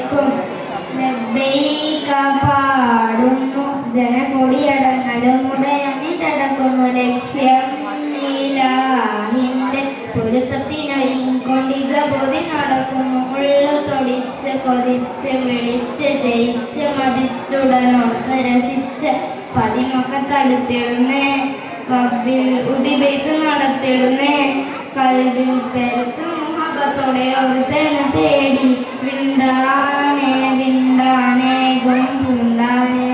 കേൾക്കും. ലബ്ബൈക പാടുന്നു ജനകൊടിയടങ്ങലും ഉടയണിടക്കുന്നു. ലക്ഷ്യം ഇലാഹിന്റെ പൊരുത്തത്തിനൊരുക്കൊണ്ടിജ പൊതി നടക്കുന്നു. ഉള്ളു തൊടിച്ച് കൊതിച്ച് വിളിച്ച് ജയിച്ച് മതിച്ചുടനോർത്ത് രസിച്ച് പതിമൊക്കെ തടുത്തിടുന്നേ. റബ്ബിൽ ഉദിബൈത്ത് നടത്തിടുന്നേ. കൽവിൽ പെരുത്ത് മുഹബത്തോടെ ഒരുത്തനെ തേടി വിണ്ടാനേ വിണ്ടാനേ ഗുണം പൂണ്ടാനേ.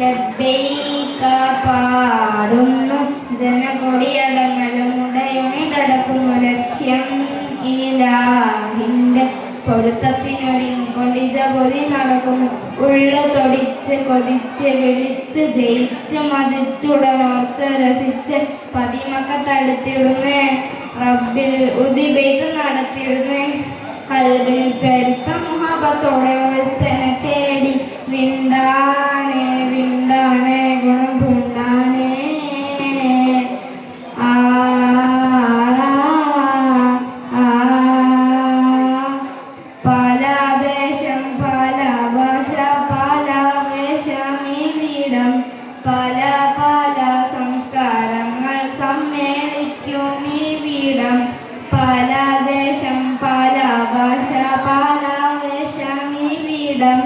ലബ്ബൈക പാടുന്നു ജനകൊടിയടങ്ങലും ഉടയുണിടക്കുന്നു. ലക്ഷ്യം ഇലാഹിന്റെ പൊരുത്തത്തിനൊരുക്കൊണ്ടിജ പൊതി നടക്കുന്നു. ഉള്ളു തൊടിച്ച് കൊതിച്ച് വിളിച്ച് ജയിച്ച് മതിച്ചുടനോർത്ത് രസിച്ച് പതിമൊക്കെ തടുത്തിടുന്നേ. റബ്ബിൽ ഉദിബൈത്ത് നടത്തിയിടുന്നേ. കൽവിൽ പെരുത്ത മുഹബത്തോടെ ഒരുത്തനെ തേടി വിണ്ടാനേ വിണ്ടാനേ ഗുണം പൂണ്ടാനേ. ആ പല ദേശം പല ഭാഷ പല വേഷമിവിടം പല പല സംസ്കാരങ്ങൾ സമ്മേളിക്കും ഇവിടം. പല ദേശം പല ഭാഷ പല വേഷമിവിടം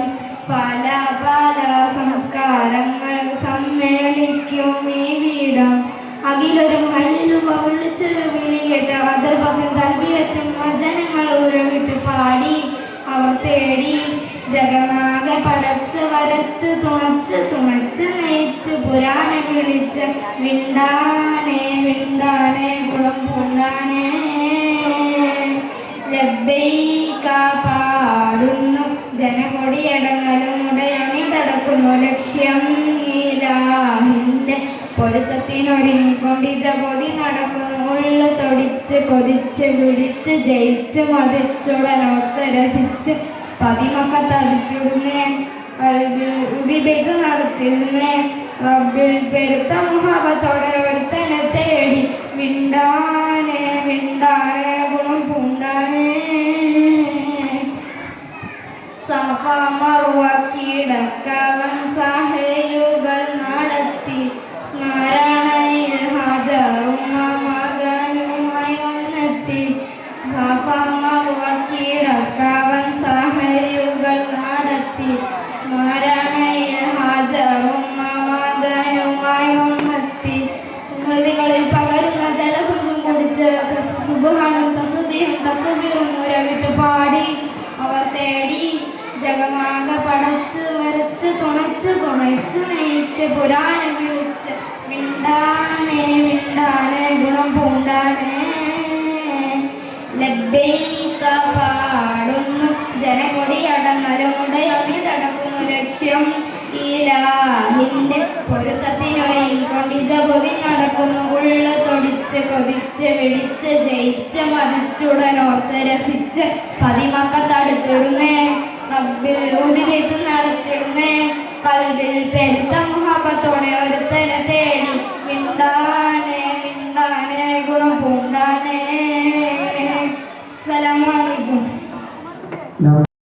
പല പല സംസ്കാരങ്ങൾ സമ്മേളിക്കും ഇവിടം. അഖിലൊരു മല്ലുക വിളിച്ച് വിളികെട്ട് അതിർപകം തൽബിയത്തും ജനങ്ങൾ ഉരവിട്ട് പാടി അവർ തേടി ജഗമാകെ പടച്ച് വരച്ച് തുണച്ച് തുണച്ച് നയിച്ച് പുരാനെ വിളിച്ച് വിണ്ടാനേ വിണ്ടാനേ കുളം പൂണ്ടാനേ. ലബ്ബൈക പാടുന്നു ജനകൊടിയടങ്ങലും ഉടയണിടക്കുന്നു. ലക്ഷ്യം ഇലാഹിന്റെ പൊരുത്തത്തിനൊരുക്കൊണ്ടിജ പൊതി നടക്കുന്നു. ഉള്ളു തൊടിച്ച് കൊതിച്ച് വിളിച്ച് ജയിച്ച് മതിച്ചുടനോർത്ത് രസിച്ച് പതിമൊക്കെ തടുത്തിടുന്നേ. കൽവിൽ ഉദിബൈത്ത് നടത്തിയിരുന്നേ. റബ്ബിൽ പെരുത്ത മുഹബത്തോടെ ഒരുത്തനെ തേടി വിണ്ടാനേ വിണ്ടാനേ ഗുണം പൂണ്ടാനേ. സഫ മർവ കീഴക്കവൻ സഹയുകൾ നടത്തി സ്മരണയിൽ ഹാജറും മകനുമായി വന്നെത്തി. സഫ മർവ കീഴക്കവൻ സഹയുകൾ നടത്തി സ്മരണയിൽ ഹാജറും മകനുമായി വന്നെത്തി. സ്മൃതികളിൽ പകരുന്ന ജലസംസം കുടിച്ച് സുബ്ഹാനും തസ്ബീഹും തക്ബീറും ഉരവിട്ട് പാടി അവർ തേടി ജഗമാകെ പടച്ച് വരച്ച് തുണച്ച് തുണച്ച് നയിച്ച് പുരാനെ വിളിച്ച് വിണ്ടാനേ വിണ്ടാനേ ഗുണം പൂണ്ടാനേ. ലബ്ബൈക പാടുന്നു ജനകൊടിയടങ്ങലും ഉടയണിടക്കുന്നു. ലക്ഷ്യം ഇലാഹിന്റെ പൊരുത്തത്തിനൊരുക്കൊണ്ടിജ പൊതി നടക്കുന്നു. ഉള്ളു തൊടിച്ച് കൊതിച്ച് വിളിച്ച് ജയിച്ച് മതിച്ചുടനോർത്ത് രസിച്ച് പതിമൊക്കെ തടുത്തിടുന്നേ. റബ്ബിൽ ഉദിബൈത്ത് നടത്തിടുന്നേ. കൽവിൽ പെരുത്ത മുഹബത്തോടെ ഒരുത്തനെ തേടി വിണ്ടാനേ വിണ്ടാനേ ഗുണം പൂണ്ടാനേ.